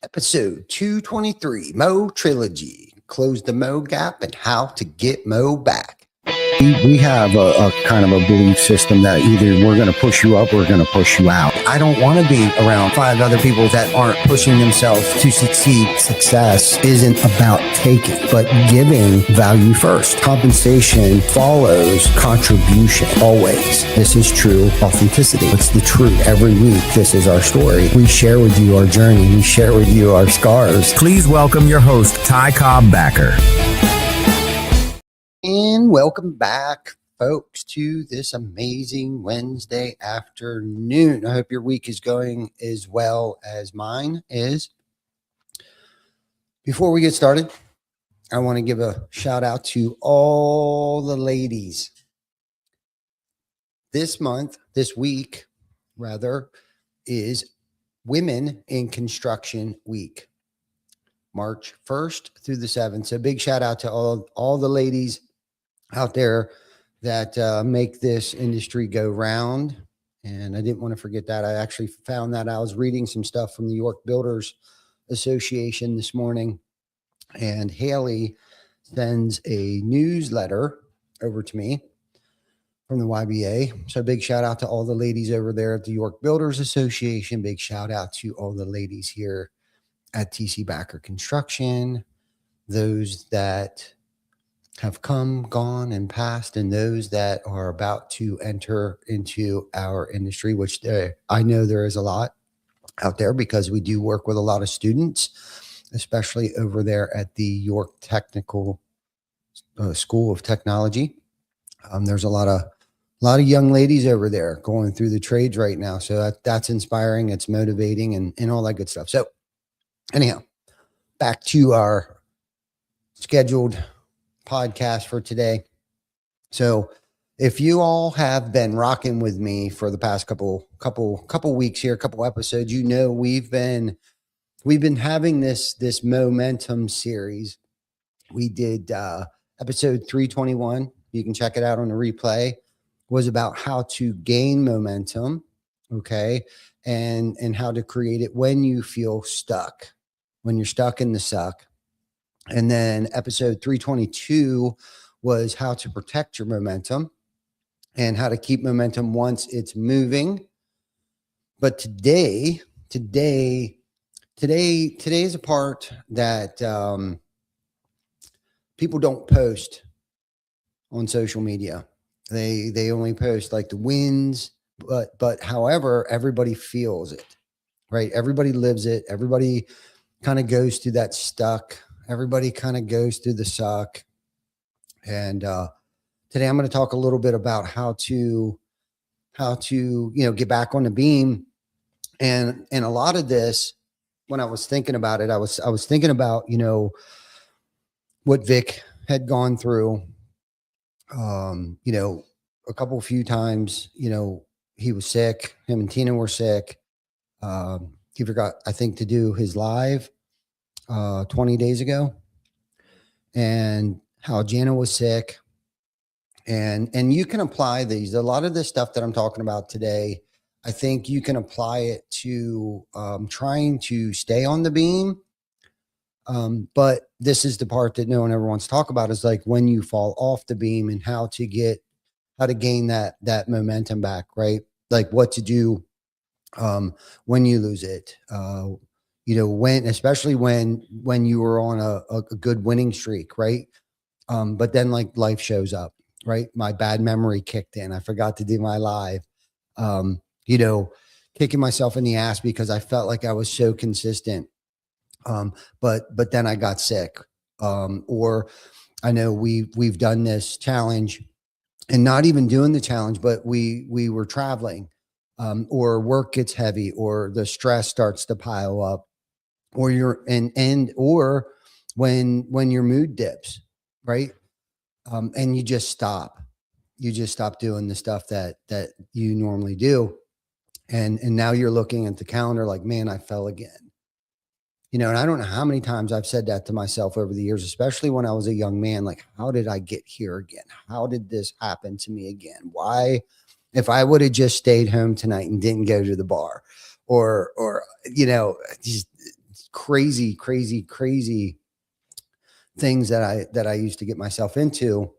Episode 223, Mo-Trilogy. Close the Mo gap and how to get Mo back. We have a kind of a belief system that either we're going to push you up or we're going to push you out. I don't want to be around 5 other people that aren't pushing themselves to succeed. Success isn't about taking, but giving value first. Compensation follows contribution always. This is true authenticity. It's the truth. Every week, this is our story. We share with you our journey. We share with you our scars. Please welcome your host, Ty Cobb Backer. And welcome back, folks, to this amazing Wednesday afternoon. I hope your week is going as well as mine is. Before we get started, I want to give a shout out to all the ladies. This week, is Women in Construction Week, March 1st through the 7th. So big shout out to all the ladies out there that make this industry go round. And I didn't want to forget that. I actually found that I was reading some stuff from the York Builders Association this morning, and Haley sends a newsletter over to me from the YBA. So big shout out to all the ladies over there at the York Builders Association. Big shout out to all the ladies here at TC Backer Construction, those that have come, gone, and passed, and those that are about to enter into our industry, which I know there is a lot out there because we do work with a lot of students, especially over there at the York Technical School of Technology. There's a lot of young ladies over there going through the trades right now. So that's inspiring. It's motivating and all that good stuff. So anyhow, back to our scheduled podcast for today. So if you all have been rocking with me for the past couple weeks here, couple episodes, you know we've been having this momentum series. We did episode 321. You can check it out on the replay. Was about how to gain momentum, okay, and how to create it when you feel stuck, when you're stuck in the suck. And then episode 322 was how to protect your momentum and how to keep momentum once it's moving. But today is a part that people don't post on social media. They only post like the wins, but however, everybody feels it, right? Everybody lives it. Everybody kind of goes through that stuck. Everybody kind of goes through the suck. And today I'm going to talk a little bit about how to get back on the beam. And a lot of this, when I was thinking about it, I was thinking about, what Vic had gone through. A few times, he was sick. Him and Tina were sick. He forgot, I think, to do his live 20 days ago, and how Jana was sick. And you can apply these. A lot of this stuff that I'm talking about today, I think you can apply it to trying to stay on the beam. But this is the part that no one ever wants to talk about, is like when you fall off the beam and how to gain that momentum back, right? Like what to do when you lose it. Especially when you were on a good winning streak, right? But then like life shows up, right? My bad memory kicked in. I forgot to do my live, kicking myself in the ass because I felt like I was so consistent. But then I got sick. Or I know we've done this challenge and not even doing the challenge, but we were traveling, or work gets heavy, or the stress starts to pile up, or or when your mood dips, right? And you just stop doing the stuff that you normally do. And now you're looking at the calendar like, man, I fell again. And I don't know how many times I've said that to myself over the years, especially when I was a young man, like, how did I get here again? How did this happen to me again? Why, if I would have just stayed home tonight and didn't go to the bar, or just crazy things that I used to get myself into.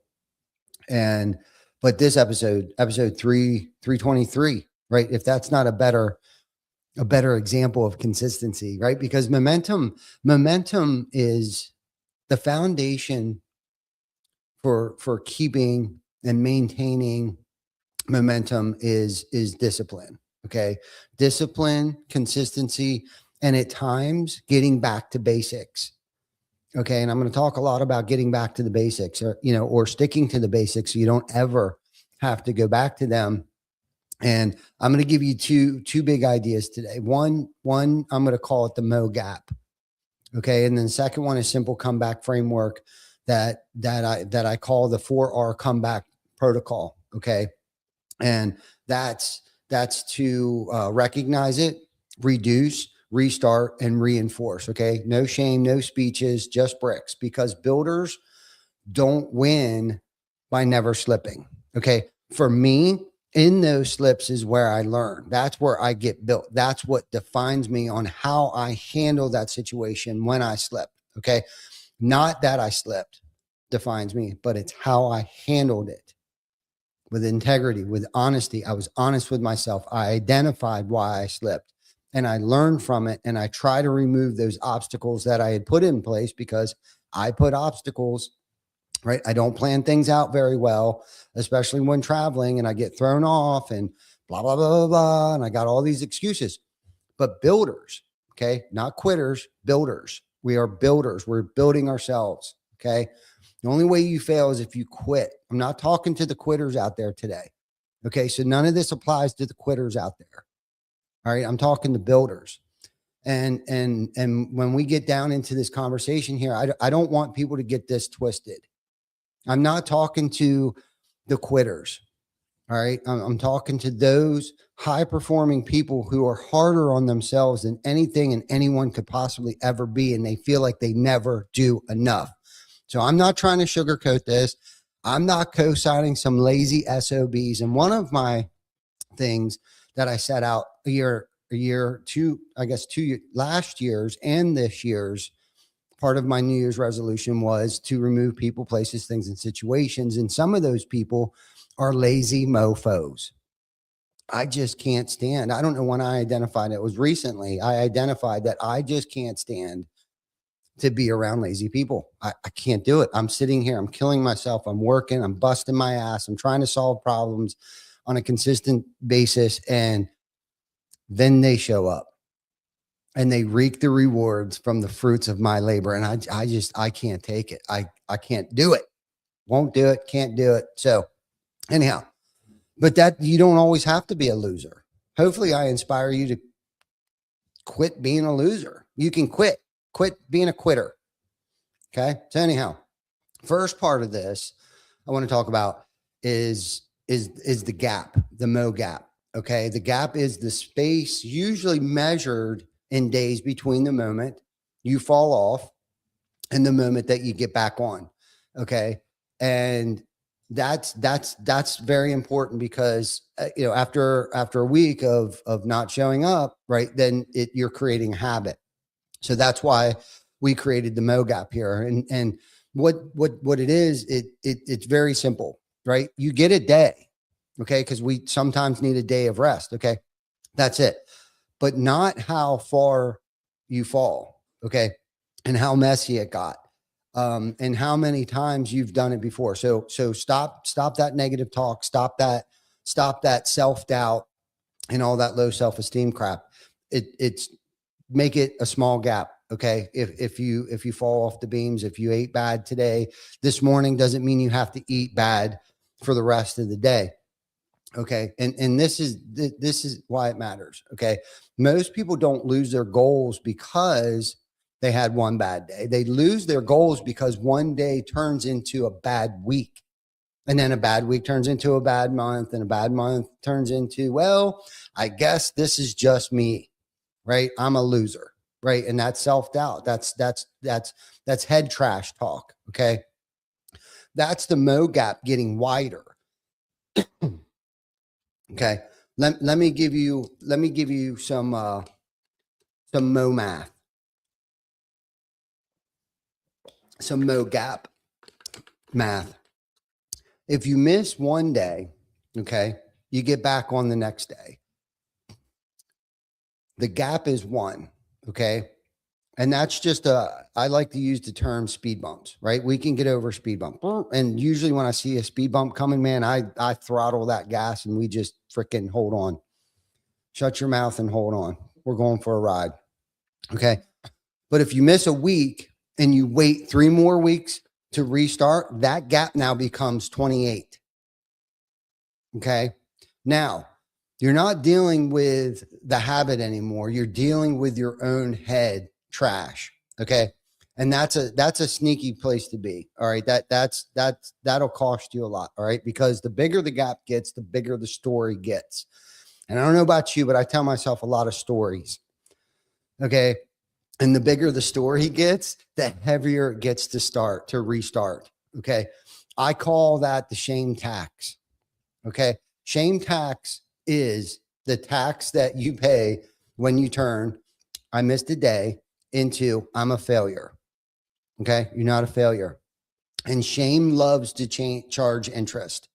But this episode 323, right? If that's not a better example of consistency, right? Because momentum is the foundation for keeping and maintaining momentum is discipline. Okay. Discipline, consistency, and at times getting back to basics. Okay. And I'm going to talk a lot about getting back to the basics, or sticking to the basics so you don't ever have to go back to them. And I'm going to give you two big ideas today. One, I'm going to call it the Mo gap. Okay. And then the second one is simple comeback framework that I call the 4R comeback protocol. Okay. And that's to recognize it, reduce, restart, and reinforce. Okay. No shame, no speeches, just bricks, because builders don't win by never slipping. Okay. For me, in those slips is where I learn. That's where I get built. That's what defines me on how I handle that situation when I slip. Okay. Not that I slipped defines me, but it's how I handled it with integrity, with honesty. I was honest with myself. I identified why I slipped and I learned from it. And I try to remove those obstacles that I had put in place, because I put obstacles, right? I don't plan things out very well, especially when traveling, and I get thrown off and blah, blah, blah, blah, blah. And I got all these excuses. But builders, okay, not quitters, builders. We are builders. We're building ourselves. Okay. The only way you fail is if you quit. I'm not talking to the quitters out there today. Okay. So none of this applies to the quitters out there. All right. I'm talking to builders. And when we get down into this conversation here, I don't want people to get this twisted. I'm not talking to the quitters. All right. I'm talking to those high performing people who are harder on themselves than anything and anyone could possibly ever be. And they feel like they never do enough. So I'm not trying to sugarcoat this. I'm not co-signing some lazy SOBs. And one of my things that I set out last year's and this year's, part of my New Year's resolution was to remove people, places, things, and situations. And some of those people are lazy mofos. I just can't stand. I don't know when I identified it was recently. I identified that I just can't stand to be around lazy people. I can't do it. I'm sitting here, I'm killing myself. I'm working, I'm busting my ass. I'm trying to solve problems on a consistent basis. And then they show up and they reap the rewards from the fruits of my labor. And I can't take it. I can't do it. Won't do it. Can't do it. So anyhow, but that you don't always have to be a loser. Hopefully I inspire you to quit being a loser. You can quit being a quitter. Okay. So anyhow, first part of this I want to talk about is the gap, the Mo gap. Okay. The gap is the space usually measured in days between the moment you fall off and the moment that you get back on. Okay. And that's very important, because after a week of not showing up, right, then you're creating a habit. So that's why we created the Mo gap here. And what it is, it's very simple, right? You get a day. Okay. Cause we sometimes need a day of rest. Okay. That's it. But not how far you fall. Okay. And how messy it got. And how many times you've done it before. So stop that negative talk, stop that self-doubt and all that low self-esteem crap. It's make it a small gap. Okay. If you fall off the beams, if you ate bad today, this morning, doesn't mean you have to eat bad for the rest of the day. Okay. And this is why it matters. Okay. Most people don't lose their goals because they had one bad day. They lose their goals because one day turns into a bad week. And then a bad week turns into a bad month, and a bad month turns into, well, I guess this is just me, right? I'm a loser, right? And that's self-doubt. That's head trash talk. Okay. That's the Mo gap getting wider. Okay. Let me give you some Mo math. some Mo gap math. If you miss one day, okay, you get back on the next day. The gap is 1, okay? And that's just I like to use the term speed bumps, right? We can get over speed bump. And usually when I see a speed bump coming, man, I throttle that gas and we just freaking hold on. Shut your mouth and hold on. We're going for a ride. Okay. But if you miss a week and you wait 3 more weeks to restart, that gap now becomes 28. Okay. Now, you're not dealing with the habit anymore. You're dealing with your own head trash. Okay. And that's a sneaky place to be. All right. That'll cost you a lot. All right. Because the bigger the gap gets, the bigger the story gets. And I don't know about you, but I tell myself a lot of stories. Okay. And the bigger the story gets, the heavier it gets to restart. Okay. I call that the shame tax. Okay. Shame tax is the tax that you pay when you turn, I missed a day, into I'm a failure. Okay. You're not a failure. And shame loves to charge interest.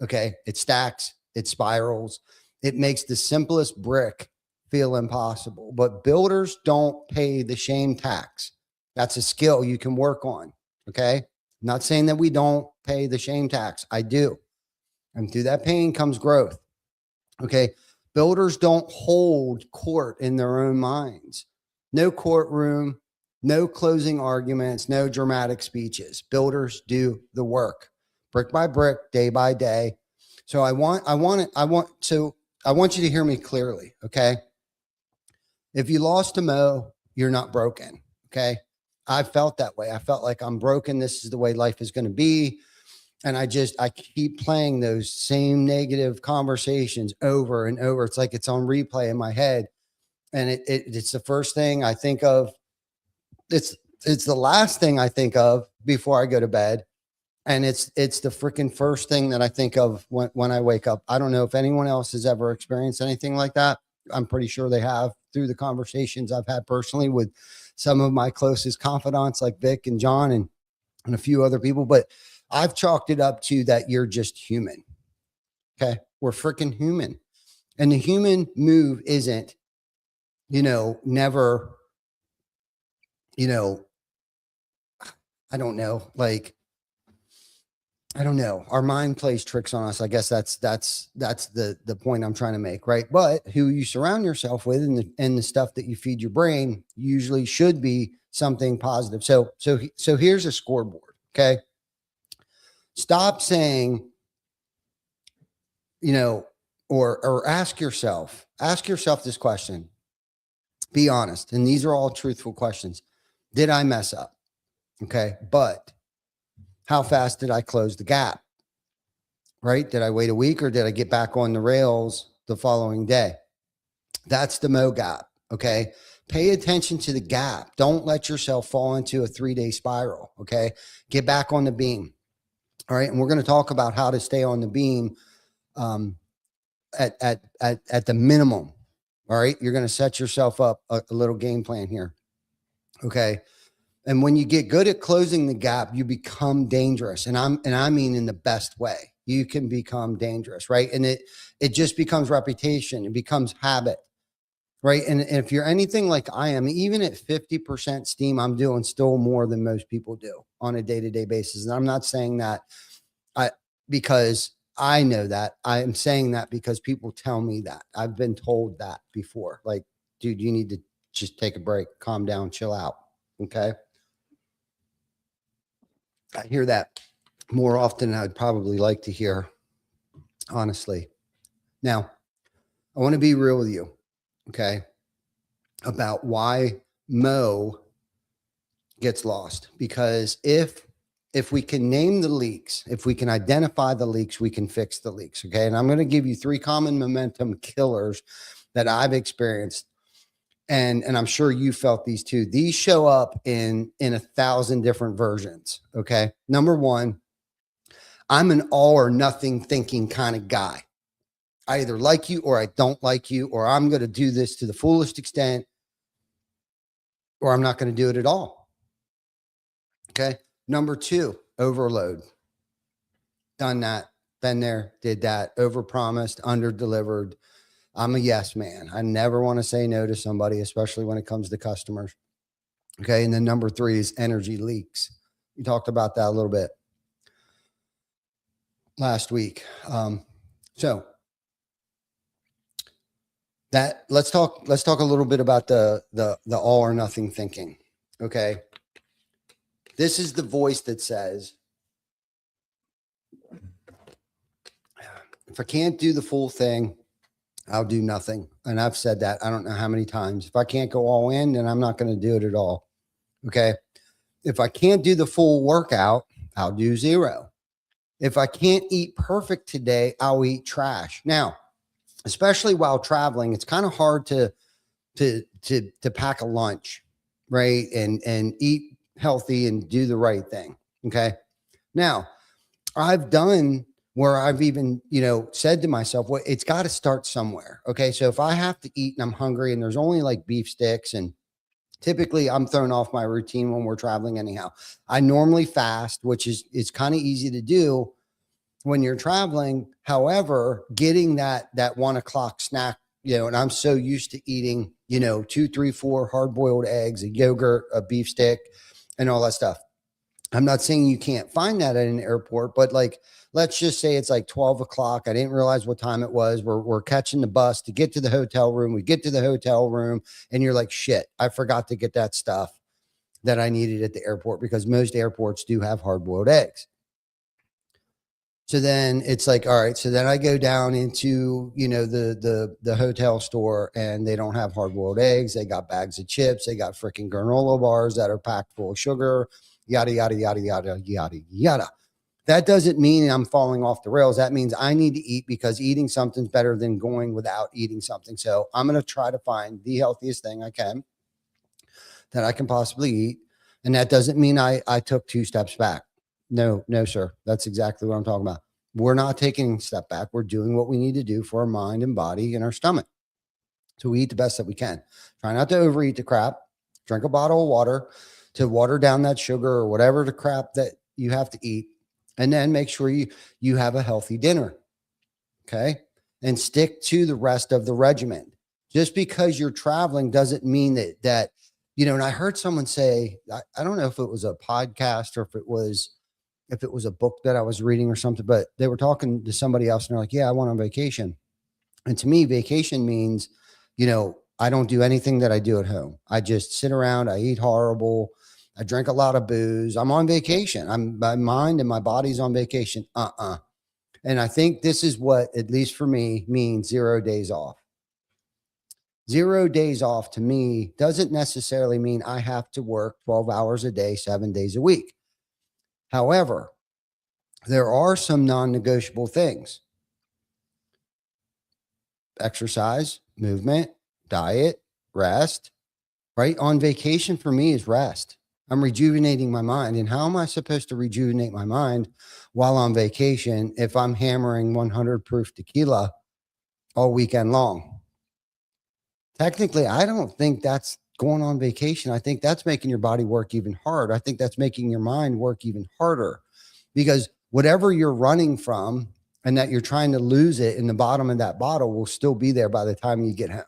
Okay. It stacks, it spirals, it makes the simplest brick feel impossible. But builders don't pay the shame tax. That's a skill you can work on. Okay. I'm not saying that we don't pay the shame tax. I do. And through that pain comes growth. Okay. Builders don't hold court in their own minds. No courtroom, no closing arguments, no dramatic speeches. Builders do the work, brick by brick, day by day. So I want you to hear me clearly. Okay. If you lost to Mo, you're not broken. Okay. I felt that way. I felt like I'm broken. This is the way life is going to be. And I keep playing those same negative conversations over and over. It's like it's on replay in my head. And it's the first thing I think of. It's the last thing I think of before I go to bed. And it's the freaking first thing that I think of when I wake up. I don't know if anyone else has ever experienced anything like that. I'm pretty sure they have through the conversations I've had personally with some of my closest confidants like Vic and John and a few other people. But I've chalked it up to that you're just human. Okay. We're freaking human. And the human move isn't, never, I don't know. Like, I don't know. Our mind plays tricks on us. I guess that's the point I'm trying to make. Right. But who you surround yourself with and the stuff that you feed your brain usually should be something positive. So here's a scoreboard. Okay. Stop saying, or ask yourself this question. Be honest. And these are all truthful questions. Did I mess up? Okay. But how fast did I close the gap? Right? Did I wait a week or did I get back on the rails the following day? That's the Mo gap. Okay. Pay attention to the gap. Don't let yourself fall into a 3-day spiral. Okay. Get back on the beam. All right. And we're going to talk about how to stay on the beam at the minimum. All right. You're going to set yourself up a little game plan here. Okay. And when you get good at closing the gap, you become dangerous. And I mean in the best way. You can become dangerous, right? And it just becomes reputation. It becomes habit, right? And if you're anything like I am, even at 50% steam, I'm doing still more than most people do on a day-to-day basis. And I'm not saying that because I know that. I am saying that because people tell me that. I've been told that before. Like, dude, you need to just take a break, calm down, chill out. Okay. I hear that more often than I'd probably like to hear, honestly. Now, I want to be real with you, okay, about why Mo gets lost. Because if we can name the leaks, if we can identify the leaks, we can fix the leaks, okay? And I'm going to give you 3 common momentum killers that I've experienced. And I'm sure you felt these too. These show up in 1,000 different versions. Okay. Number 1, I'm an all or nothing thinking kind of guy. I either like you or I don't like you, or I'm going to do this to the fullest extent, or I'm not going to do it at all. Okay. Number 2, overload. Done that, been there, did that, overpromised, underdelivered. I'm a yes man. I never want to say no to somebody, especially when it comes to customers. Okay. And then number 3 is energy leaks. We talked about that a little bit last week. So that let's talk a little bit about the all or nothing thinking. Okay. This is the voice that says, if I can't do the full thing, I'll do nothing. And I've said that I don't know how many times. If I can't go all in, then I'm not going to do it at all. Okay. If I can't do the full workout, I'll do 0. If I can't eat perfect today, I'll eat trash. Now, especially while traveling, it's kind of hard to pack a lunch, right? And eat healthy and do the right thing. Okay. Now, I've done where I've even, said to myself, well, it's got to start somewhere. Okay. So if I have to eat and I'm hungry and there's only like beef sticks, and typically I'm thrown off my routine when we're traveling anyhow. I normally fast, which is kind of easy to do when you're traveling. However, getting that 1 o'clock snack, and I'm so used to eating, 2, 3, 4 hard-boiled eggs, a yogurt, a beef stick, and all that stuff. I'm not saying you can't find that at an airport, but like, let's just say it's like 12 o'clock. I didn't realize what time it was. We're catching the bus to get to the hotel room. We get to the hotel room and you're like, shit, I forgot to get that stuff that I needed at the airport, because most airports do have hard-boiled eggs. So then it's like, all right, so then I go down into, the hotel store and they don't have hard-boiled eggs. They got bags of chips. They got freaking granola bars that are packed full of sugar, yada, yada, yada, yada, yada, yada. That doesn't mean I'm falling off the rails. That means I need to eat, because eating something's better than going without eating something. So I'm going to try to find the healthiest thing I can that I can possibly eat. And that doesn't mean I took 2 steps back. No, sir. That's exactly what I'm talking about. We're not taking a step back. We're doing what we need to do for our mind and body and our stomach. So we eat the best that we can. Try not to overeat the crap. Drink a bottle of water to water down that sugar or whatever the crap that you have to eat. And then make sure you have a healthy dinner. Okay. And stick to the rest of the regimen. Just because you're traveling doesn't mean that, and I heard someone say, I don't know if it was a podcast or if it was a book that I was reading or something, but they were talking to somebody else and they're like, yeah, I went on vacation. And to me, vacation means, I don't do anything that I do at home. I just sit around, I eat horrible, I drink a lot of booze. I'm on vacation. My mind and my body's on vacation. And I think this is what, at least for me, means 0 days off. 0 days off to me doesn't necessarily mean I have to work 12 hours a day, 7 days a week. However, there are some non-negotiable things. Exercise, movement, diet, rest, right? On vacation for me is rest. I'm rejuvenating my mind. And how am I supposed to rejuvenate my mind while on vacation if I'm hammering 100 proof tequila all weekend long? Technically, I don't think that's going on vacation. I think that's making your body work even harder. I think that's making your mind work even harder, because whatever you're running from and that you're trying to lose it in the bottom of that bottle will still be there by the time you get home.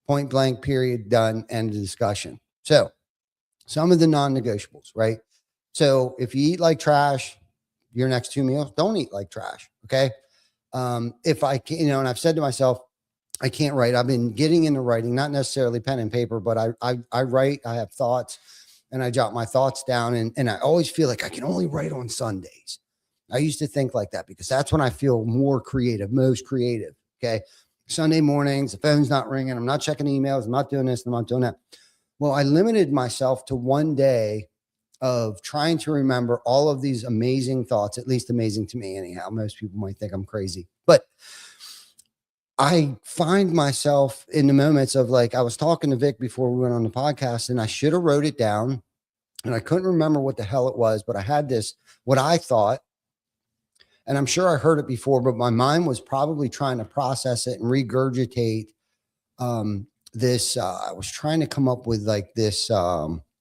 Point blank, period, done, end of discussion. So some of the non-negotiables, right? So if you eat like trash, your next 2 meals, don't eat like trash. Okay. If I can, and I've said to myself, I can't write. I've been getting into writing, not necessarily pen and paper, but I write, I have thoughts and I jot my thoughts down. And I always feel like I can only write on Sundays. I used to think like that because that's when I feel more creative, most creative. Okay. Sunday mornings, the phone's not ringing. I'm not checking emails. I'm not doing this. I'm not doing that. Well, I limited myself to 1 day of trying to remember all of these amazing thoughts, at least amazing to me anyhow. Most people might think I'm crazy, but I find myself in the moments of, like, I was talking to Vic before we went on the podcast and I should have wrote it down and I couldn't remember what the hell it was, but I had this, what I thought, and I'm sure I heard it before, but my mind was probably trying to process it and regurgitate this. I was trying to come up with like this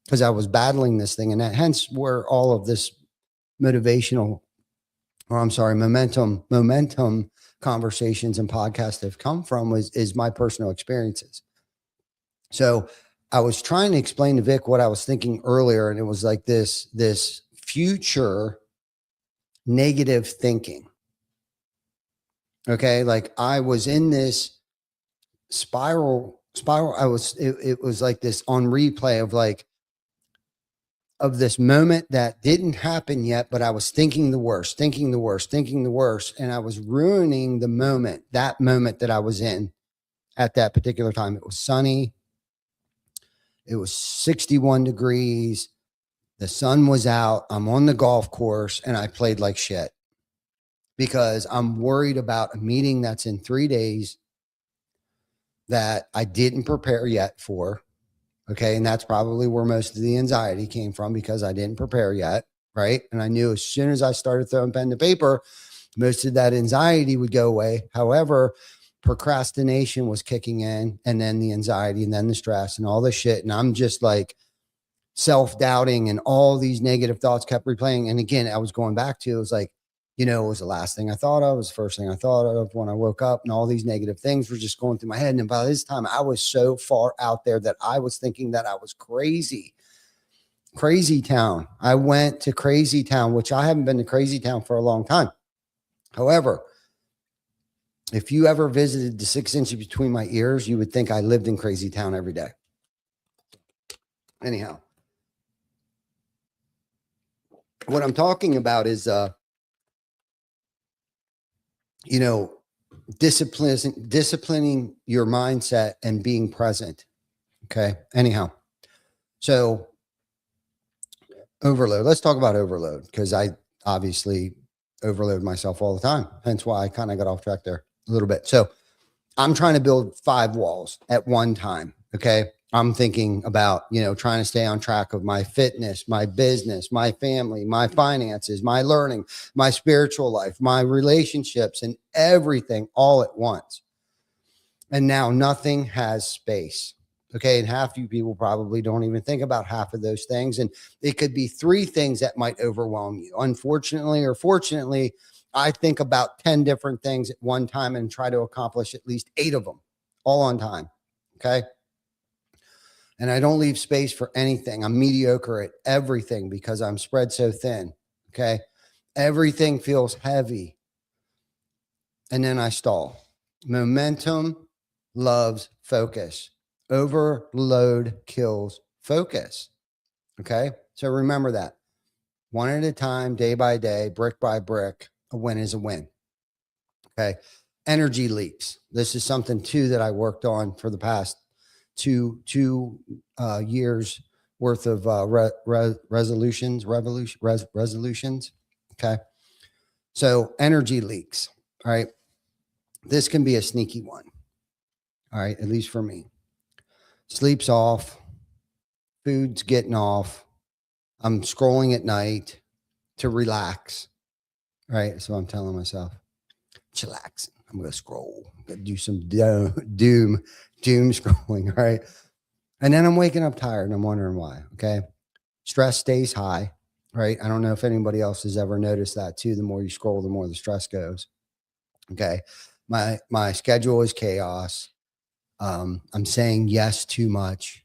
because I was battling this thing, and that hence where all of this motivational, or I'm sorry, momentum conversations and podcasts have come from is my personal experiences. So I was trying to explain to Vic what I was thinking earlier, and it was like this future negative thinking. Okay, like I was in this spiral. It was like this on replay of this moment that didn't happen yet, but I was thinking the worst, and I was ruining that moment that I was in at that particular time. It was sunny. It was 61 degrees. The sun was out. I'm on the golf course, and I played like shit because I'm worried about a meeting that's in 3 days that I didn't prepare yet for. Okay. And that's probably where most of the anxiety came from, because I didn't prepare yet. Right. And I knew as soon as I started throwing pen to paper, most of that anxiety would go away. However, procrastination was kicking in, and then the anxiety, and then the stress and all this shit. And I'm just like self-doubting, and all these negative thoughts kept replaying. And again, I was going back to, it was like, it was the last thing I thought of, it was the first thing I thought of when I woke up, and all these negative things were just going through my head. And by this time, I was so far out there that I was thinking that I was crazy. Crazy Town. I went to Crazy Town, which I haven't been to Crazy Town for a long time. However, if you ever visited the 6 inches between my ears, you would think I lived in Crazy Town every day. Anyhow, what I'm talking about is, disciplining your mindset and being present. Okay. Anyhow, so overload. Let's talk about overload, because I obviously overload myself all the time. Hence why I kind of got off track there a little bit. So I'm trying to build 5 walls at one time. Okay. I'm thinking about, trying to stay on track of my fitness, my business, my family, my finances, my learning, my spiritual life, my relationships, and everything all at once. And now nothing has space. Okay. And half you people probably don't even think about half of those things. And it could be 3 things that might overwhelm you. Unfortunately or fortunately, I think about 10 different things at one time and try to accomplish at least 8 of them all on time. Okay. And I don't leave space for anything. I'm mediocre at everything because I'm spread so thin. Okay. Everything feels heavy. And then I stall. Momentum loves focus. Overload kills focus. Okay. So remember that. One at a time, day by day, brick by brick, a win is a win. Okay. Energy leaks. This is something too that I worked on for the past two years worth of resolutions. Okay. So energy leaks. All right. This can be a sneaky one. All right. At least for me. Sleep's off. Food's getting off. I'm scrolling at night to relax. Right. So I'm telling myself, chillax. I'm going to scroll. I'm going to do some doom scrolling. Right. And then I'm waking up tired and I'm wondering why. Okay. Stress stays high. Right. I don't know if anybody else has ever noticed that too. The more you scroll, the more the stress goes. Okay. My schedule is chaos. I'm saying yes too much.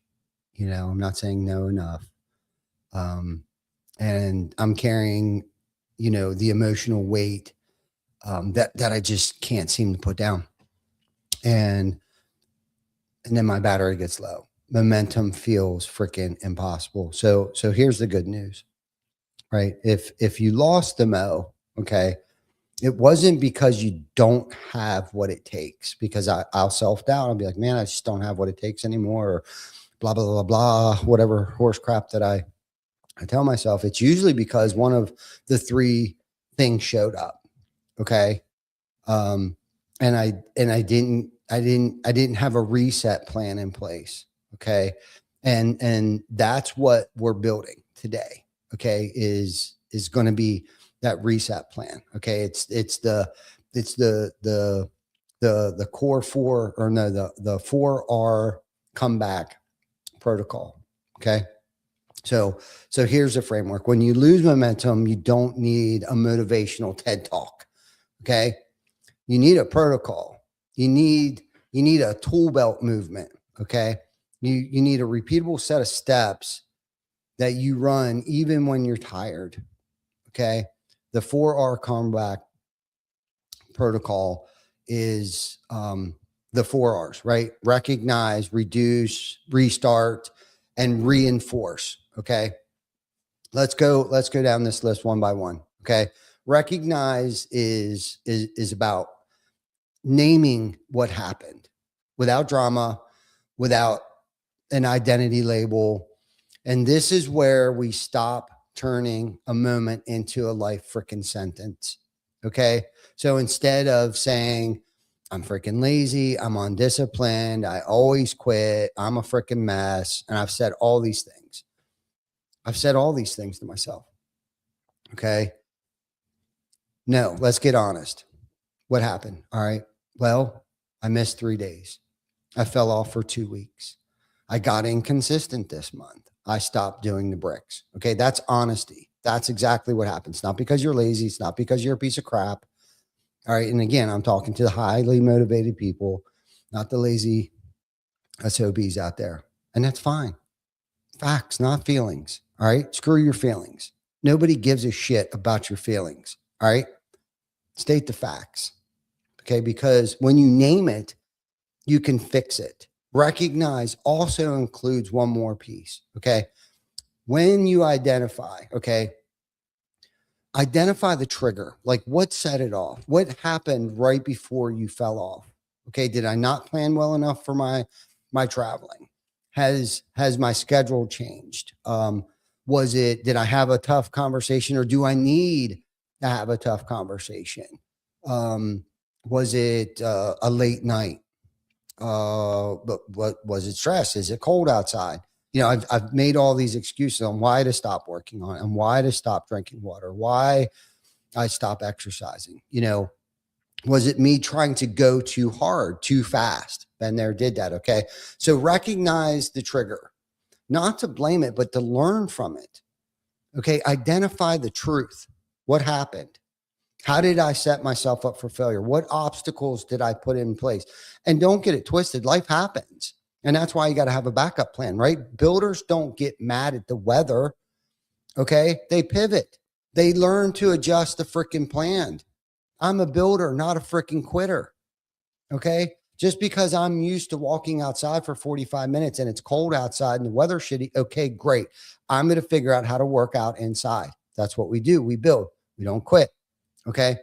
I'm not saying no enough. And I'm carrying, the emotional weight that I just can't seem to put down. And then my battery gets low. Momentum feels freaking impossible. So here's the good news, right? If you lost the Mo, okay, it wasn't because you don't have what it takes, because I'll self-doubt. I'll be like, man, I just don't have what it takes anymore, or blah, blah, blah, blah, whatever horse crap that I tell myself. It's usually because one of the 3 things showed up. Okay. And I didn't have a reset plan in place. Okay. And that's what we're building today. Okay. Is going to be that reset plan. Okay. It's the core 4, or no, the 4R comeback protocol. Okay. So here's the framework. When you lose momentum, you don't need a motivational TED talk. Okay. You need a protocol. You need a tool belt movement. Okay. You need a repeatable set of steps that you run even when you're tired. Okay. The 4R comeback protocol is the 4Rs, right? Recognize, reduce, restart, and reinforce. Okay. Let's go down this list one by one. Okay. Recognize is about naming what happened without drama, without an identity label. And this is where we stop turning a moment into a life freaking sentence. Okay. So instead of saying, I'm freaking lazy, I'm undisciplined, I always quit, I'm a freaking mess, and I've said all these things. I've said all these things to myself. Okay. No, let's get honest. What happened? All right. Well, I missed 3 days. I fell off for 2 weeks. I got inconsistent this month. I stopped doing the bricks. Okay. That's honesty. That's exactly what happens. Not because you're lazy. It's not because you're a piece of crap. All right. And again, I'm talking to the highly motivated people, not the lazy SOBs out there. And that's fine. Facts, not feelings. All right. Screw your feelings. Nobody gives a shit about your feelings. All right. State the facts. Okay. Because when you name it, you can fix it. Recognize also includes one more piece. Okay. When you identify, okay, identify the trigger. Like what set it off? What happened right before you fell off? Okay. Did I not plan well enough for my traveling? Has my schedule changed? Did I have a tough conversation, or do I need to have a tough conversation? Was it a late night? But what was it? Stress? Is it cold outside? You know, I've made all these excuses on why to stop working on it and why to stop drinking water, why I stop exercising. You know, was it me trying to go too hard, too fast? Been there, did that. Okay. So recognize the trigger, not to blame it, but to learn from it. Okay. Identify the truth. What happened? How did I set myself up for failure? What obstacles did I put in place? And don't get it twisted. Life happens. And that's why you got to have a backup plan, right? Builders don't get mad at the weather. Okay. They pivot. They learn to adjust the freaking plan. I'm a builder, not a freaking quitter. Okay. Just because I'm used to walking outside for 45 minutes and it's cold outside and the weather's shitty. Okay, great. I'm going to figure out how to work out inside. That's what we do. We build. We don't quit. Okay.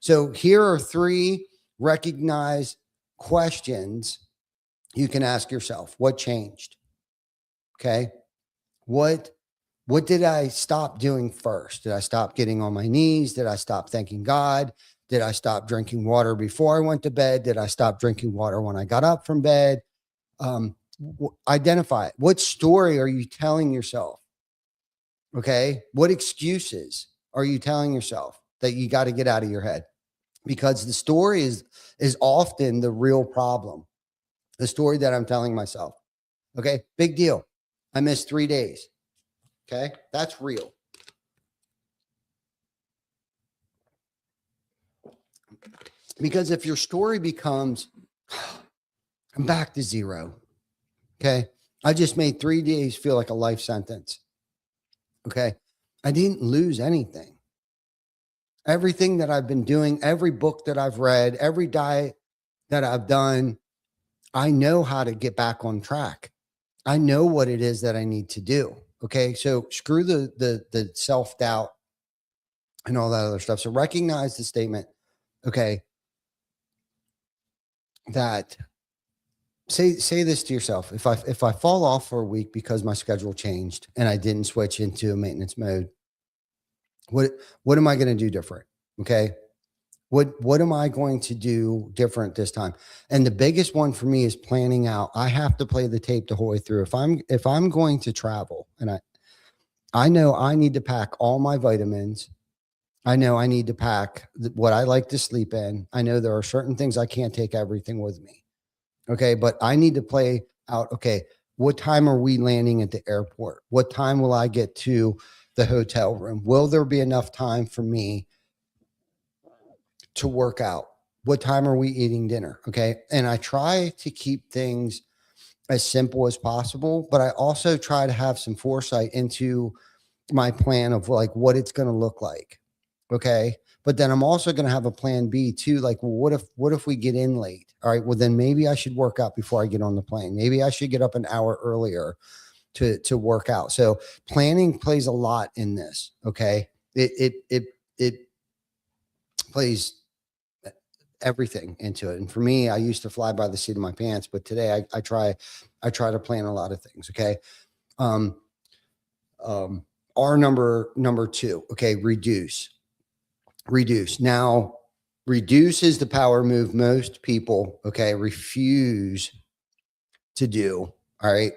So here are 3 recognized questions you can ask yourself. What changed? Okay. What did I stop doing first? Did I stop getting on my knees? Did I stop thanking God? Did I stop drinking water before I went to bed? Did I stop drinking water when I got up from bed? Identify it. What story are you telling yourself? Okay. What excuses are you telling yourself that you got to get out of your head? Because the story is often the real problem. The story that I'm telling myself. Okay. Big deal. I missed 3 days. Okay. That's real. Because if your story becomes, I'm back to zero. Okay. I just made 3 days feel like a life sentence. Okay. I didn't lose anything. Everything that I've been doing, every book that I've read, every diet that I've done, I know how to get back on track. I know what it is that I need to do. Okay. So screw the self-doubt and all that other stuff. So recognize the statement. Okay. That say this to yourself. If I fall off for a week because my schedule changed and I didn't switch into a maintenance mode, what am I going to do different? Okay. What am I going to do different this time? And the biggest one for me is planning out. I have to play the tape the whole way through. If I'm going to travel, and I know I need to pack all my vitamins. I know I need to pack what I like to sleep in. I know there are certain things I can't take everything with me. Okay. But I need to play out, okay, What time are we landing at the airport? What time will I get to the hotel room? Will there be enough time for me to work out? What time are we eating dinner? Okay. And I try to keep things as simple as possible, but I also try to have some foresight into my plan of like what it's going to look like. Okay. But then I'm also going to have a plan B too. Like, well, what if we get in late? All right. Well, then maybe I should work out before I get on the plane. Maybe I should get up an hour earlier to work out. So planning plays a lot in this. Okay. It plays everything into it. And for me, I used to fly by the seat of my pants, but today I try to plan a lot of things. Okay. Um, our number two. Okay. Reduce. Now, reduce is the power move most people, okay, refuse to do. All right.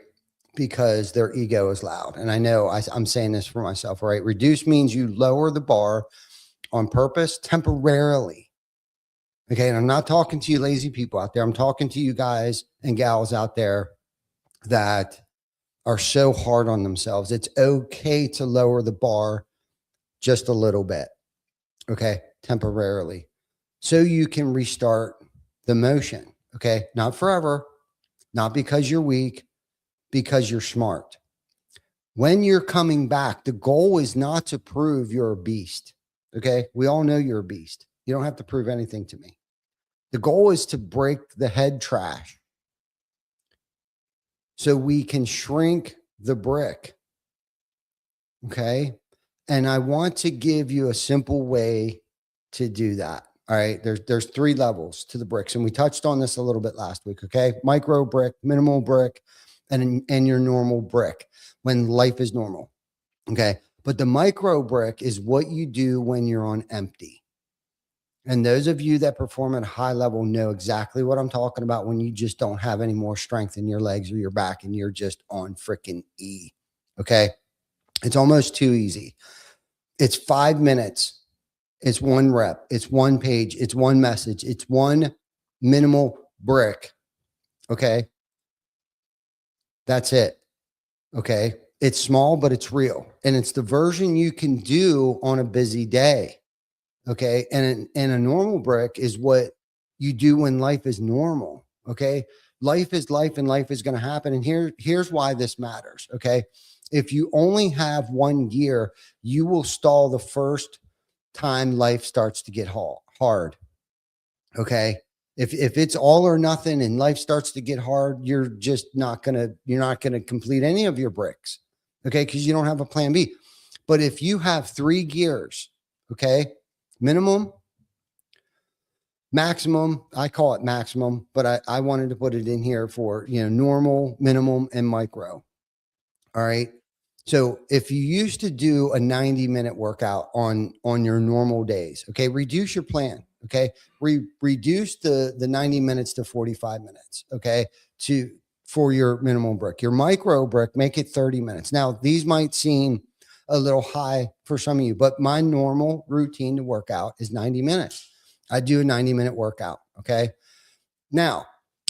Because their ego is loud. And I know I'm saying this for myself. All right. Reduce means you lower the bar on purpose temporarily. Okay. And I'm not talking to you lazy people out there. I'm talking to you guys and gals out there that are so hard on themselves. It's okay to lower the bar just a little bit. Okay. Temporarily. So you can restart the motion. Okay. Not forever, not because you're weak, because you're smart. When you're coming back, the goal is not to prove you're a beast. Okay. We all know you're a beast. You don't have to prove anything to me. The goal is to break the head trash so we can shrink the brick. Okay. And I want to give you a simple way to do that. All right. There's 3 levels to the bricks. And we touched on this a little bit last week. Okay. Micro brick, minimal brick, and your normal brick when life is normal. Okay. But the micro brick is what you do when you're on empty. And those of you that perform at a high level know exactly what I'm talking about when you just don't have any more strength in your legs or your back and you're just on freaking E. Okay. It's almost too easy. It's 5 minutes. It's 1 rep. It's 1 page. It's 1 message. It's 1 minimal brick. Okay. That's it. Okay. It's small, but it's real. And it's the version you can do on a busy day. Okay. And a normal brick is what you do when life is normal. Okay. Life is life and life is going to happen. And here's why this matters. Okay. If you only have 1 gear, you will stall the first time life starts to get hard. Okay. If it's all or nothing and life starts to get hard, you're not going to complete any of your bricks. Okay. Cause you don't have a plan B. But if you have 3 gears, okay, minimum, maximum, I call it maximum, but I wanted to put it in here for, normal, minimum, and micro. All right. So if you used to do a 90-minute workout on your normal days, okay, reduce your plan. Okay. Reduce the 90 minutes to 45 minutes. Okay. For your minimal brick. Your micro brick, make it 30 minutes. Now, these might seem a little high for some of you, but my normal routine to work out is 90 minutes. I do a 90-minute workout. Okay. Now,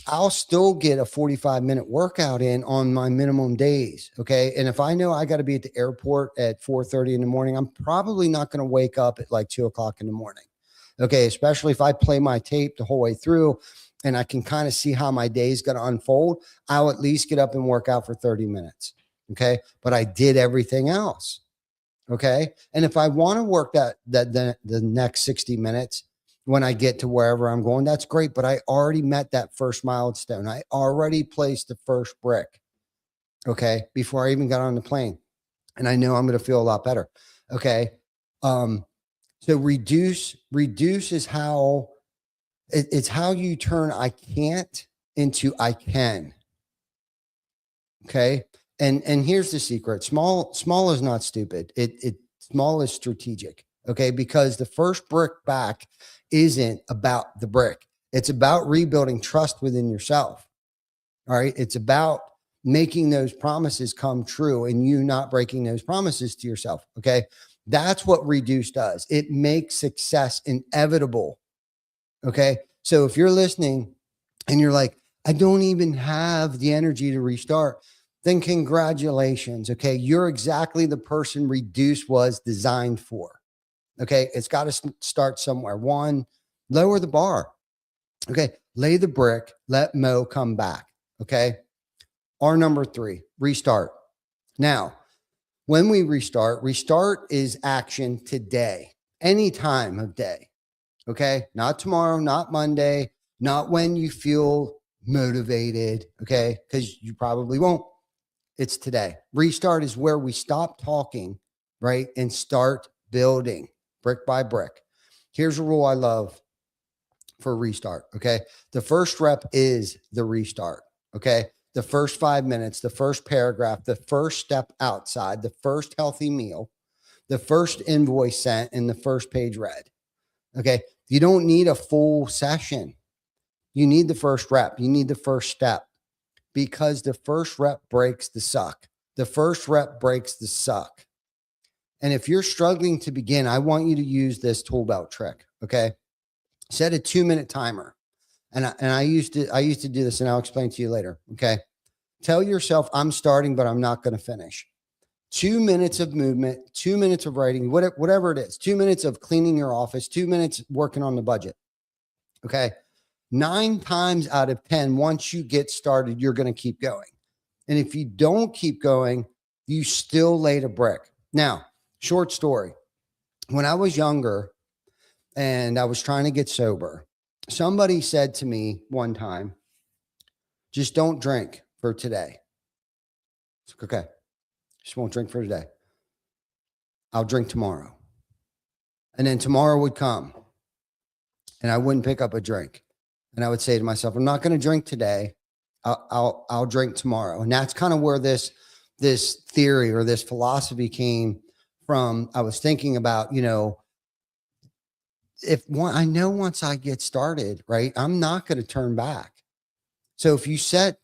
I'll still get a 45-minute workout in on my minimum days. Okay. And if I know I got to be at the airport at 4:30 in the morning, I'm probably not going to wake up at like 2:00 in the morning. Okay. Especially if I play my tape the whole way through and I can kind of see how my day is going to unfold, I'll at least get up and work out for 30 minutes. Okay. But I did everything else. Okay. And if I want to work the next 60 minutes, when I get to wherever I'm going, that's great. But I already met that first milestone. I already placed the first brick. Okay. Before I even got on the plane. And I know I'm going to feel a lot better. Okay. So reduce is how it's how you turn I can't into I can. Okay. And here's the secret. Small is not stupid. Small is strategic. Okay. Because the first brick back isn't about the brick. It's about rebuilding trust within yourself. All right. It's about making those promises come true and you not breaking those promises to yourself. Okay. That's what reduce does. It makes success inevitable. Okay. So if you're listening and you're like, I don't even have the energy to restart, then congratulations. Okay. You're exactly the person Reduce was designed for. Okay. It's got to start somewhere. One, lower the bar. Okay. Lay the brick, let Mo come back. Okay. Our number 3, restart. Now, when we restart is action today, any time of day. Okay. Not tomorrow, not Monday, not when you feel motivated. Okay. Because you probably won't. It's today. Restart is where we stop talking, right? And start building brick by brick. Here's a rule I love for restart. Okay. The first rep is the restart. Okay. The first 5 minutes, the first paragraph, the first step outside, the first healthy meal, the first invoice sent, and the first page read. Okay. You don't need a full session. You need the first rep. You need the first step, because the first rep breaks the suck. The first rep breaks the suck. And if you're struggling to begin, I want you to use this tool belt trick. Okay. Set a 2-minute timer. And I used to do this, and I'll explain to you later. Okay. Tell yourself, I'm starting, but I'm not going to finish. 2 minutes of movement, 2 minutes of writing, whatever it is, 2 minutes of cleaning your office, 2 minutes working on the budget. Okay. 9 times out of 10, once you get started, you're going to keep going. And if you don't keep going, you still laid a brick. Now, short story. When I was younger and I was trying to get sober, somebody said to me one time, just don't drink for today. It's like, okay, just won't drink for today. I'll drink tomorrow. And then tomorrow would come and I wouldn't pick up a drink. And I would say to myself, I'm not going to drink today. I'll drink tomorrow. And that's kind of where this theory or this philosophy came from. I was thinking about, I know once I get started, right, I'm not going to turn back. So if you set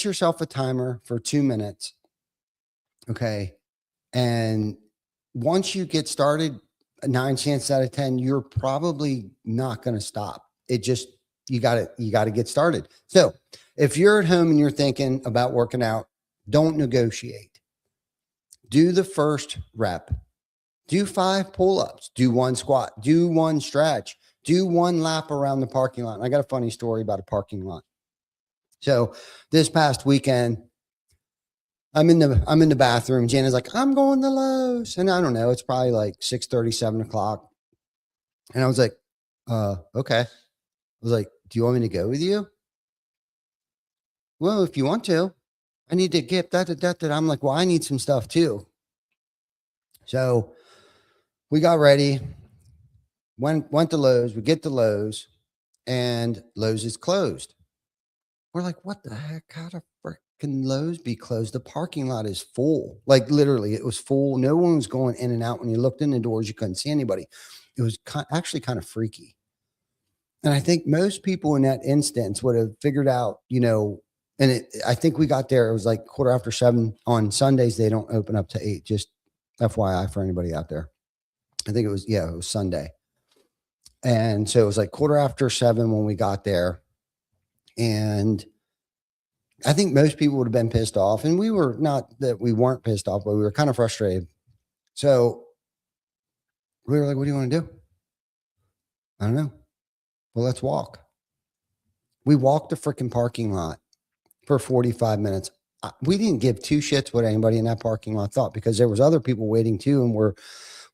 yourself a timer for 2 minutes, okay, and once you get started, 9 chances out of 10, you're probably not going to stop. It just, you got to get started. So if you're at home and you're thinking about working out, don't negotiate. Do the first rep. Do 5 pull-ups, do 1 squat, do 1 stretch, do 1 lap around the parking lot. And I got a funny story about a parking lot. So this past weekend, I'm in the bathroom. Jana's like, I'm going to Lowe's. And I don't know, it's probably like 6:30, 7 o'clock. And I was like, okay. I was like, do you want me to go with you? Well, if you want to. I need to get that. I'm like, well, I need some stuff too. So we got ready, went to Lowe's. We get to Lowe's, and Lowe's is closed. We're like, what the heck? How the freaking Lowe's be closed? The parking lot is full. Like literally, it was full. No one was going in and out. When you looked in the doors, you couldn't see anybody. It was actually kind of freaky. And I think most people in that instance would have figured out, and I think we got there. It was like 7:15 on Sundays. They don't open up to 8. Just FYI for anybody out there. I think it was Sunday. And so it was like 7:15 when we got there. And I think most people would have been pissed off. And we were, not that we weren't pissed off, but we were kind of frustrated. So we were like, what do you want to do? I don't know. Well, let's walk. We walked the freaking parking lot for 45 minutes. We didn't give 2 shits what anybody in that parking lot thought, because there was other people waiting too. And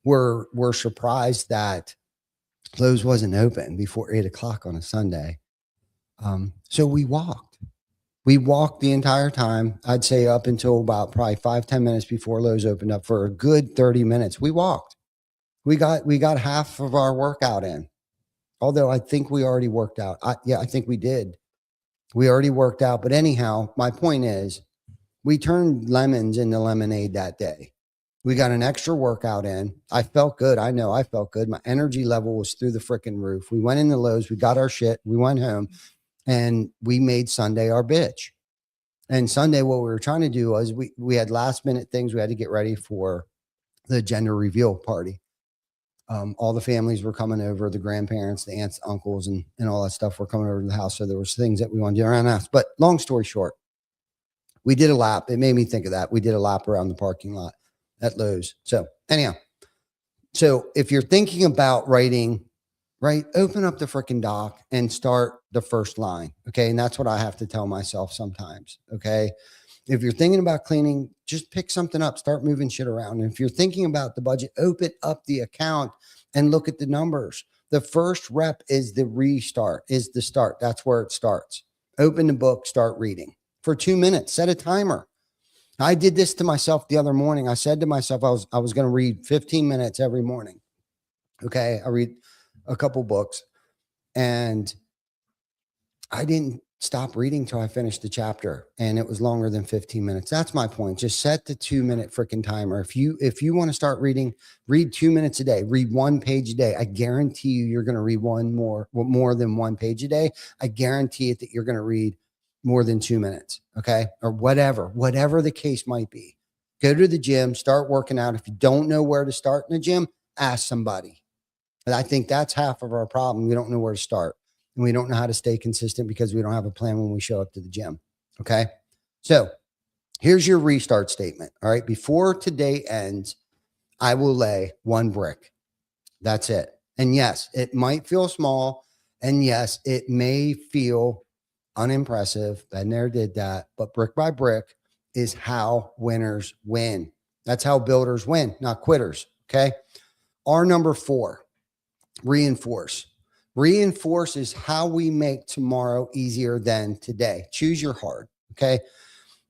we're surprised that Lowe's wasn't open before 8 o'clock on a Sunday. So we walked the entire time. I'd say up until about probably 5-10 minutes before Lowe's opened up. For a good 30 minutes, we walked. We got half of our workout in. Although I think we already worked out. I think we did. We already worked out. But anyhow, my point is, we turned lemons into lemonade that day. We got an extra workout in. I felt good. I know I felt good. My energy level was through the freaking roof. We went into Lowe's. We got our shit. We went home, and we made Sunday our bitch. And Sunday, what we were trying to do was we had last minute things we had to get ready for the gender reveal party. All the families were coming over, the grandparents, the aunts, uncles, and all that stuff were coming over to the house. So there was things that we wanted to do around the house. But long story short, We did a lap. It made me think of that. We did a lap around the parking lot at Lowe's. So anyhow, so if you're thinking about writing, right, open up the freaking doc and start the first line. Okay. And that's what I have to tell myself sometimes. Okay. If you're thinking about cleaning, just pick something up, start moving shit around. And if you're thinking about the budget, open up the account and look at the numbers. The first rep is the restart, is the start. That's where it starts. Open the book, start reading for 2 minutes, set a timer. I did this to myself the other morning. I said to myself, I was going to read 15 minutes every morning. Okay. I read a couple books and I didn't stop reading till I finished the chapter, and it was longer than 15 minutes. That's my point. Just set the 2 minute freaking timer. If you want to start reading, read 2 minutes a day, read 1 page a day. I guarantee you're going to read more than 1 page a day. I guarantee it that you're going to read more than 2 minutes. Okay. Or whatever the case might be. Go to the gym, start working out. If you don't know where to start in the gym, ask somebody. And I think that's half of our problem. We don't know where to start. And we don't know how to stay consistent because we don't have a plan when we show up to the gym. Okay. So here's your restart statement. All right. Before today ends, I will lay 1 brick. That's it. And yes, it might feel small. And yes, it may feel unimpressive. Been there, did that. But brick by brick is how winners win. That's how builders win, not quitters. Okay. Our number 4, reinforce. Reinforce is how we make tomorrow easier than today. Choose your heart, okay?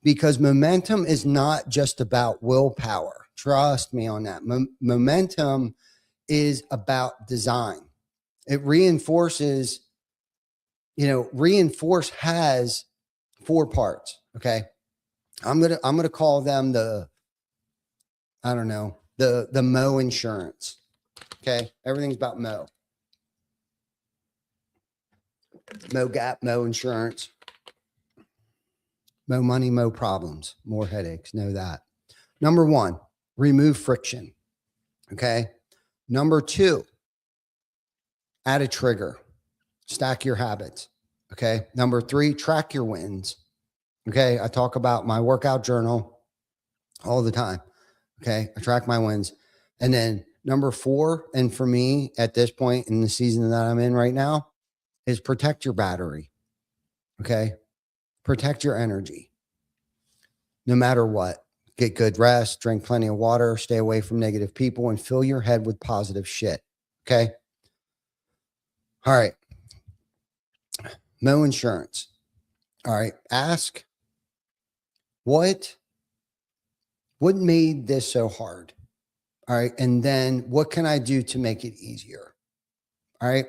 Because momentum is not just about willpower. Trust me on that. Momentum is about design. It reinforces, reinforce has 4 parts, okay? I'm gonna call them the Mo insurance, okay? Everything's about Mo. Mo gap, Mo insurance, Mo money, Mo problems, more headaches. Know that. Number 1, remove friction. Okay. Number 2, add a trigger, stack your habits. Okay. Number 3, track your wins. Okay. I talk about my workout journal all the time. Okay. I track my wins. And then number 4, and for me at this point in the season that I'm in right now, is protect your battery. Okay. Protect your energy. No matter what, get good rest, drink plenty of water, stay away from negative people, and fill your head with positive shit. Okay. All right. Mo insurance. All right. Ask what made this so hard? All right. And then what can I do to make it easier? All right.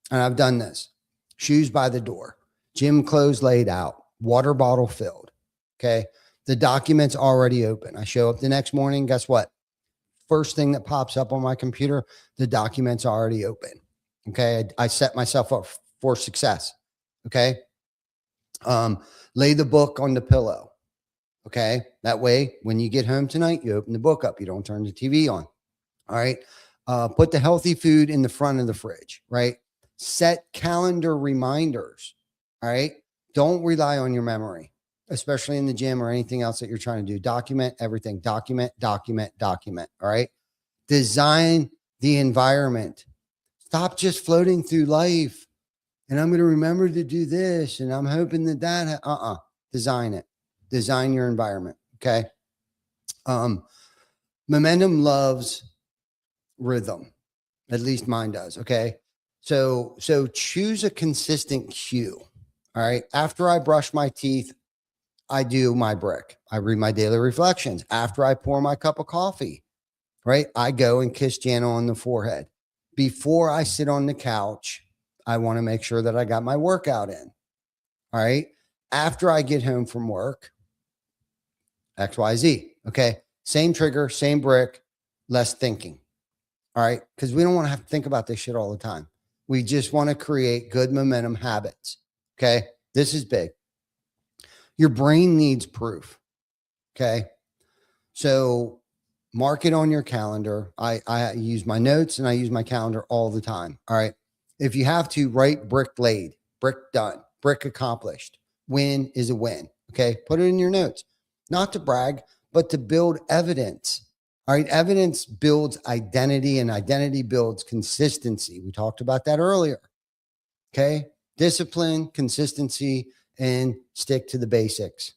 And I've done this. Shoes by the door, gym clothes laid out, water bottle filled. Okay. The document's already open. I show up the next morning. Guess what? First thing that pops up on my computer, the document's already open. Okay. I set myself up for success. Okay. Lay the book on the pillow. Okay. That way, when you get home tonight, you open the book up. You don't turn the TV on. All right. Put the healthy food in the front of the fridge, right? Set calendar reminders. All right. Don't rely on your memory, especially in the gym or anything else that you're trying to do. Document everything. Document. All right. Design the environment. Stop just floating through life. And I'm going to remember to do this. And I'm hoping that design it. Design your environment. Okay. Momentum loves rhythm. At least mine does. Okay. So choose a consistent cue. All right. After I brush my teeth, I do my brick. I read my daily reflections. After I pour my cup of coffee, right, I go and kiss Jana on the forehead. Before I sit on the couch, I want to make sure that I got my workout in. All right. After I get home from work, XYZ. Okay. Same trigger, same brick, less thinking. All right. Because we don't want to have to think about this shit all the time. We just want to create good momentum habits. Okay. This is big. Your brain needs proof. Okay. So mark it on your calendar. I use my notes and I use my calendar all the time. All right. If you have to, write brick laid, brick done, brick accomplished. Win is a win. Okay. Put it in your notes, not to brag, but to build evidence. All right. Evidence builds identity, and identity builds consistency. We talked about that earlier. Okay. Discipline, consistency, and stick to the basics.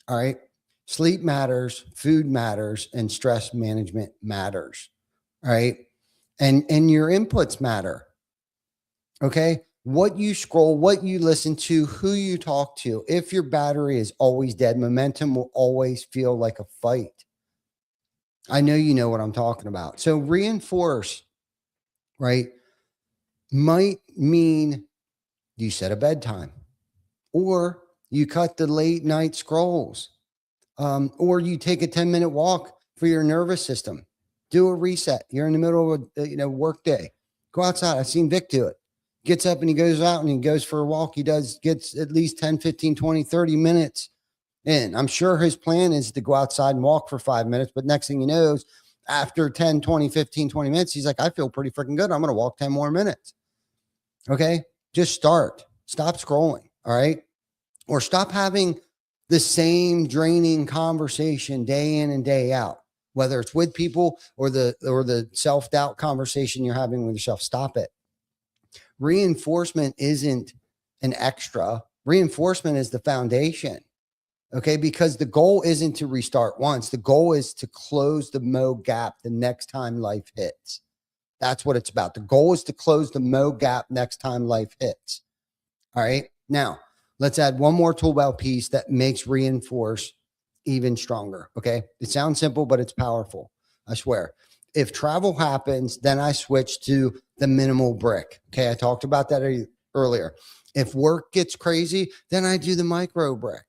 All right. Sleep matters, food matters, and stress management matters. All right. And your inputs matter. Okay. What you scroll, what you listen to, who you talk to. If your battery is always dead, momentum will always feel like a fight. I know you know what I'm talking about. So reinforce, right, might mean you set a bedtime, or you cut the late night scrolls, or you take a 10-minute walk for your nervous system. Do a reset. You're in the middle of a work day. Go outside. I've seen Vic do it. Gets up and he goes out and he goes for a walk. Gets at least 10, 15, 20, 30 minutes in. I'm sure his plan is to go outside and walk for 5 minutes, but next thing he knows, after 10, 20, 15, 20 minutes, he's like, I feel pretty freaking good. I'm going to walk 10 more minutes. Okay. Just start. Stop scrolling. All right. Or stop having the same draining conversation day in and day out, whether it's with people or the self-doubt conversation you're having with yourself. Stop it. Reinforcement isn't an extra. Reinforcement is the foundation. Okay. Because the goal isn't to restart once. The goal is to close the Mo gap the next time life hits. That's what it's about. The goal is to close the Mo gap next time life hits. All right. Now, let's add one more tool belt piece that makes reinforce even stronger. Okay. It sounds simple, but it's powerful. I swear. If travel happens, then I switch to the minimal brick. Okay. I talked about that earlier. If work gets crazy, then I do the micro brick.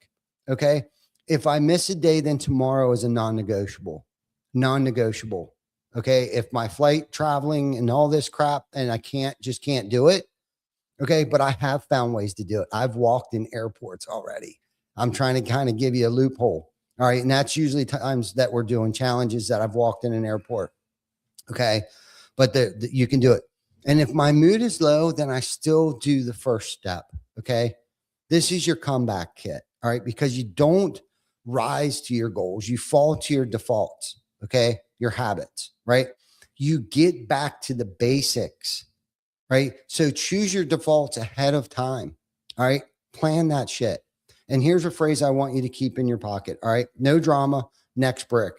Okay. If I miss a day, then tomorrow is a non-negotiable. Non-negotiable. Okay. If my flight traveling and all this crap and I can't do it. Okay. But I have found ways to do it. I've walked in airports already. I'm trying to kind of give you a loophole. All right. And that's usually times that we're doing challenges that I've walked in an airport. Okay. But you can do it. And if my mood is low, then I still do the first step. Okay. This is your comeback kit. All right. Because you don't rise to your goals. You fall to your defaults. Okay. Your habits, right? You get back to the basics, right? So choose your defaults ahead of time. All right. Plan that shit. And here's a phrase I want you to keep in your pocket. All right. No drama, next brick.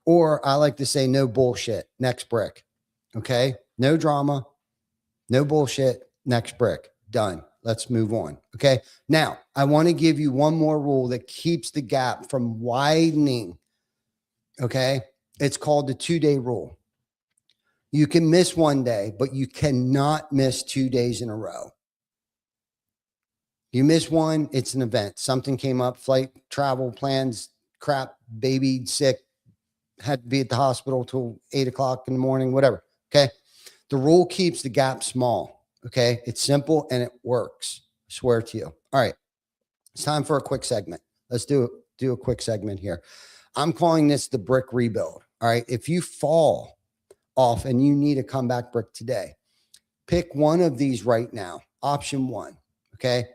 Or I like to say no bullshit, next brick. Okay. No drama, no bullshit, next brick. Done. Let's move on. Okay. Now I want to give you one more rule that keeps the gap from widening. Okay. It's called the 2-day rule. You can miss one day, but you cannot miss 2 days in a row. You miss one, it's an event. Something came up, flight, travel plans, crap, baby, sick, had to be at the hospital till 8 o'clock in the morning, whatever. Okay. The rule keeps the gap small. Okay. It's simple and it works. I swear to you. All right. It's time for a quick segment. Let's do a quick segment here. I'm calling this the brick rebuild. All right. If you fall off and you need a comeback brick today, pick one of these right now. Option 1. Okay.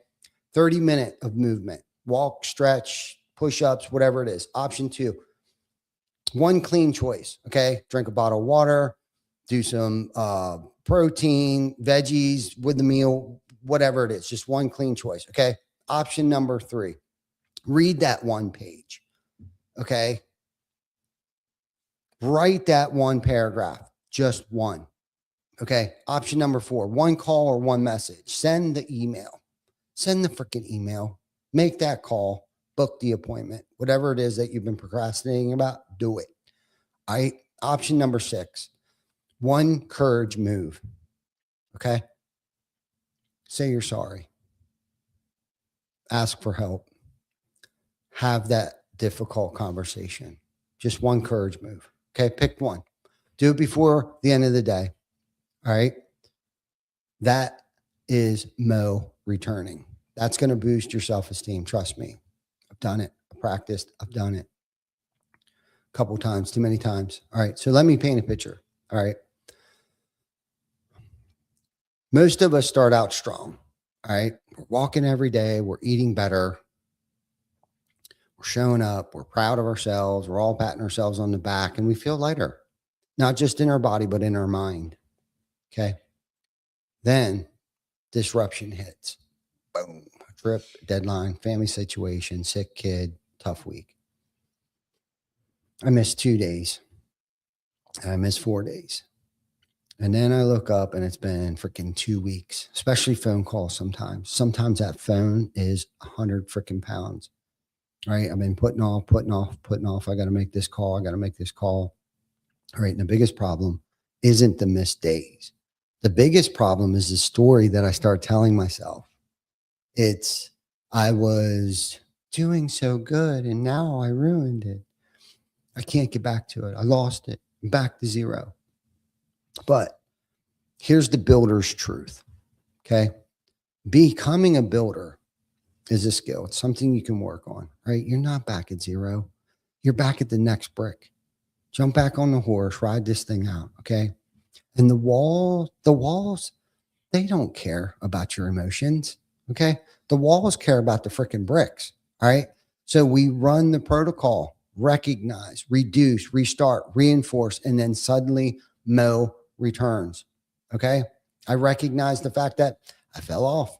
30-minute of movement, walk, stretch, push-ups, whatever it is. Option 2, one clean choice. Okay. Drink a bottle of water, do some protein, veggies with the meal, whatever it is, just one clean choice. Okay. Option number 3, read that one page. Okay. Write that one paragraph, just one. Okay. Option number 4, one call or one message. Send the email. Send the freaking email. Make that call. Book the appointment. Whatever it is that you've been procrastinating about, do it. All right. Option number 6, one courage move. Okay. Say you're sorry. Ask for help. Have that difficult conversation. Just one courage move. Okay. Pick one. Do it before the end of the day. All right. That is Mo returning. That's going to boost your self-esteem. Trust me. I've done it. I've practiced. I've done it a couple times, too many times. All right. So let me paint a picture. All right. Most of us start out strong. All right. We're walking every day. We're eating better. We're showing up. We're proud of ourselves. We're all patting ourselves on the back and we feel lighter, not just in our body, but in our mind. Okay. Then disruption hits. Boom. Trip, deadline, family situation, sick kid, tough week. I missed 2 days. I missed 4 days. And then I look up and it's been freaking 2 weeks, especially phone calls sometimes. Sometimes that phone is 100 freaking pounds, right? I've been putting off. I got to make this call. I got to make this call. All right. And the biggest problem isn't the missed days. The biggest problem is the story that I start telling myself. It's, I was doing so good and now I ruined it. I can't get back to it. I lost it. I'm back to zero. But here's the builder's truth. Okay. Becoming a builder is a skill. It's something you can work on, right? You're not back at zero. You're back at the next brick. Jump back on the horse, ride this thing out. Okay. And the walls, they don't care about your emotions. Okay. The walls care about the freaking bricks. All right. So we run the protocol, recognize, reduce, restart, reinforce, and then suddenly Mo returns. Okay. I recognize the fact that I fell off.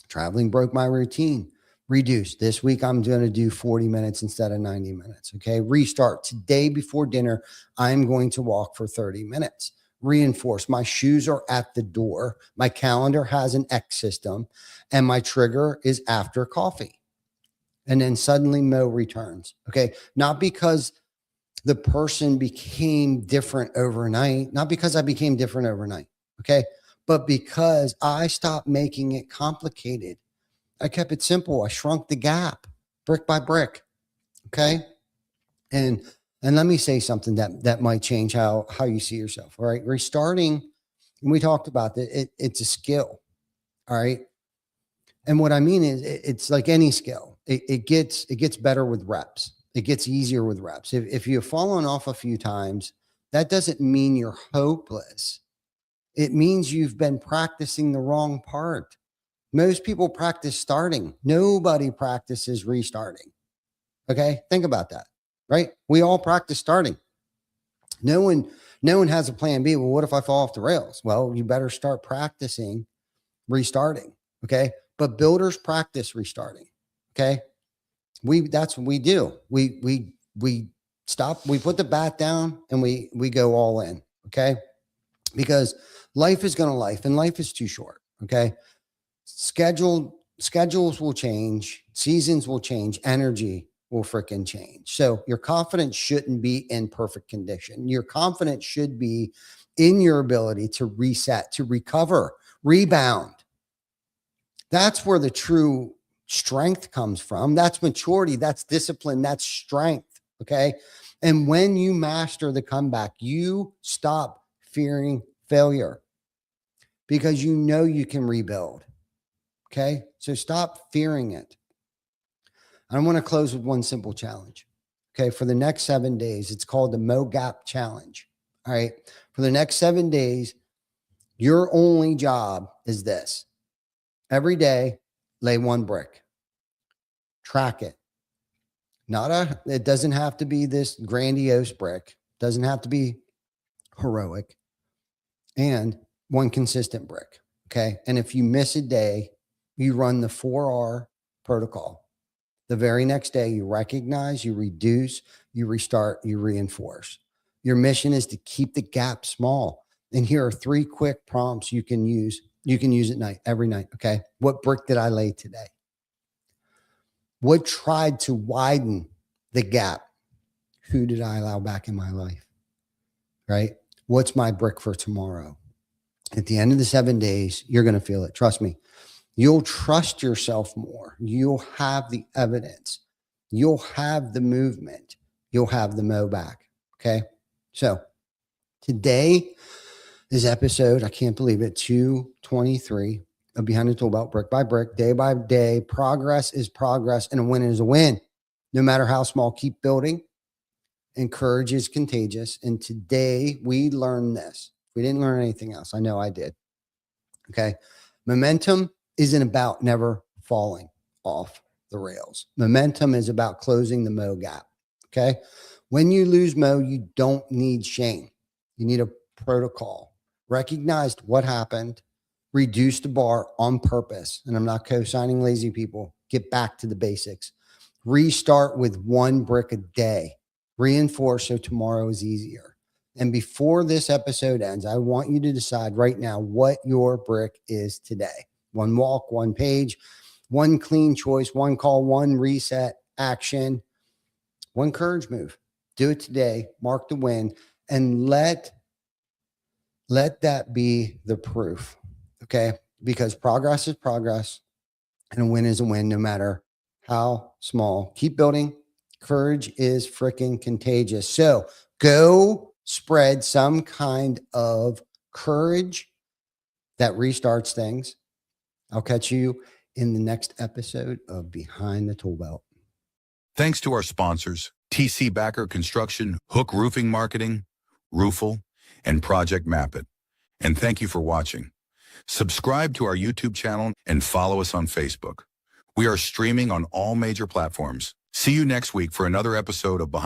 Traveling broke my routine. Reduce. This week, I'm going to do 40 minutes instead of 90 minutes. Okay. Restart. Today before dinner, I'm going to walk for 30 minutes. Reinforce. My shoes are at the door. My calendar has an X system and my trigger is after coffee. And then suddenly Mo returns. Okay. Not because the person became different overnight, not because I became different overnight. Okay. But because I stopped making it complicated. I kept it simple. I shrunk the gap brick by brick. Okay. And let me say something that might change how you see yourself. All right. Restarting, and we talked about that. It's a skill. All right. And what I mean is it's like any skill. It gets better with reps. It gets easier with reps. If you've fallen off a few times, that doesn't mean you're hopeless. It means you've been practicing the wrong part. Most people practice starting. Nobody practices restarting. Okay. Think about that, right? We all practice starting. No one has a plan B. Well, what if I fall off the rails? Well, you better start practicing restarting. Okay. But builders practice restarting. Okay. That's what we do. We stop, we put the bat down and we go all in. Okay. Because life is going to life and life is too short. Okay. Schedules will change. Seasons will change. Energy will freaking change. So your confidence shouldn't be in perfect condition. Your confidence should be in your ability to reset, to recover, rebound. That's where the true strength comes from. That's maturity. That's discipline. That's strength. Okay. And when you master the comeback, you stop fearing failure because you know you can rebuild. Okay. So stop fearing it. I want to close with one simple challenge. Okay. For the next 7 days, it's called the Mo Gap Challenge. All right. For the next 7 days, your only job is this. Every day, lay one brick. Track it. It doesn't have to be this grandiose brick. It doesn't have to be heroic. And one consistent brick. Okay. And if you miss a day, you run the 4R protocol. The very next day, you recognize, you reduce, you restart, you reinforce. Your mission is to keep the gap small. And here are 3 quick prompts you can use. You can use at night, every night. Okay. What brick did I lay today? What tried to widen the gap? Who did I allow back in my life? Right? What's my brick for tomorrow? At the end of the 7 days, you're going to feel it. Trust me. You'll trust yourself more. You'll have the evidence. You'll have the movement. You'll have the Mo back. Okay. So today is episode, I can't believe it, 223 of Behind the ToolBelt, brick by brick, day by day. Progress is progress and a win is a win. No matter how small, keep building. And courage is contagious. And today we learned this. We didn't learn anything else. I know I did. Okay. Momentum isn't about never falling off. the rails. Momentum is about closing the Mo gap. Okay. When you lose Mo, you don't need shame. You need a protocol. Recognize what happened, reduce the bar on purpose. And I'm not co-signing lazy people. Get back to the basics. Restart with 1 brick a day. Reinforce so tomorrow is easier. And before this episode ends, I want you to decide right now what your brick is today. 1 walk, 1 page, 1 clean choice, 1 call, 1 reset action, 1 courage move. Do it today. Mark the win and let that be the proof. Okay. Because progress is progress and a win is a win, no matter how small. Keep building. Courage is freaking contagious. So go spread some kind of courage that restarts things. I'll catch you in the next episode of Behind the ToolBelt. Thanks to our sponsors, TC Backer Construction, Hook Roofing Marketing, Roofle, and Project Map It. And thank you for watching. Subscribe to our YouTube channel and follow us on Facebook. We are streaming on all major platforms. See you next week for another episode of Behind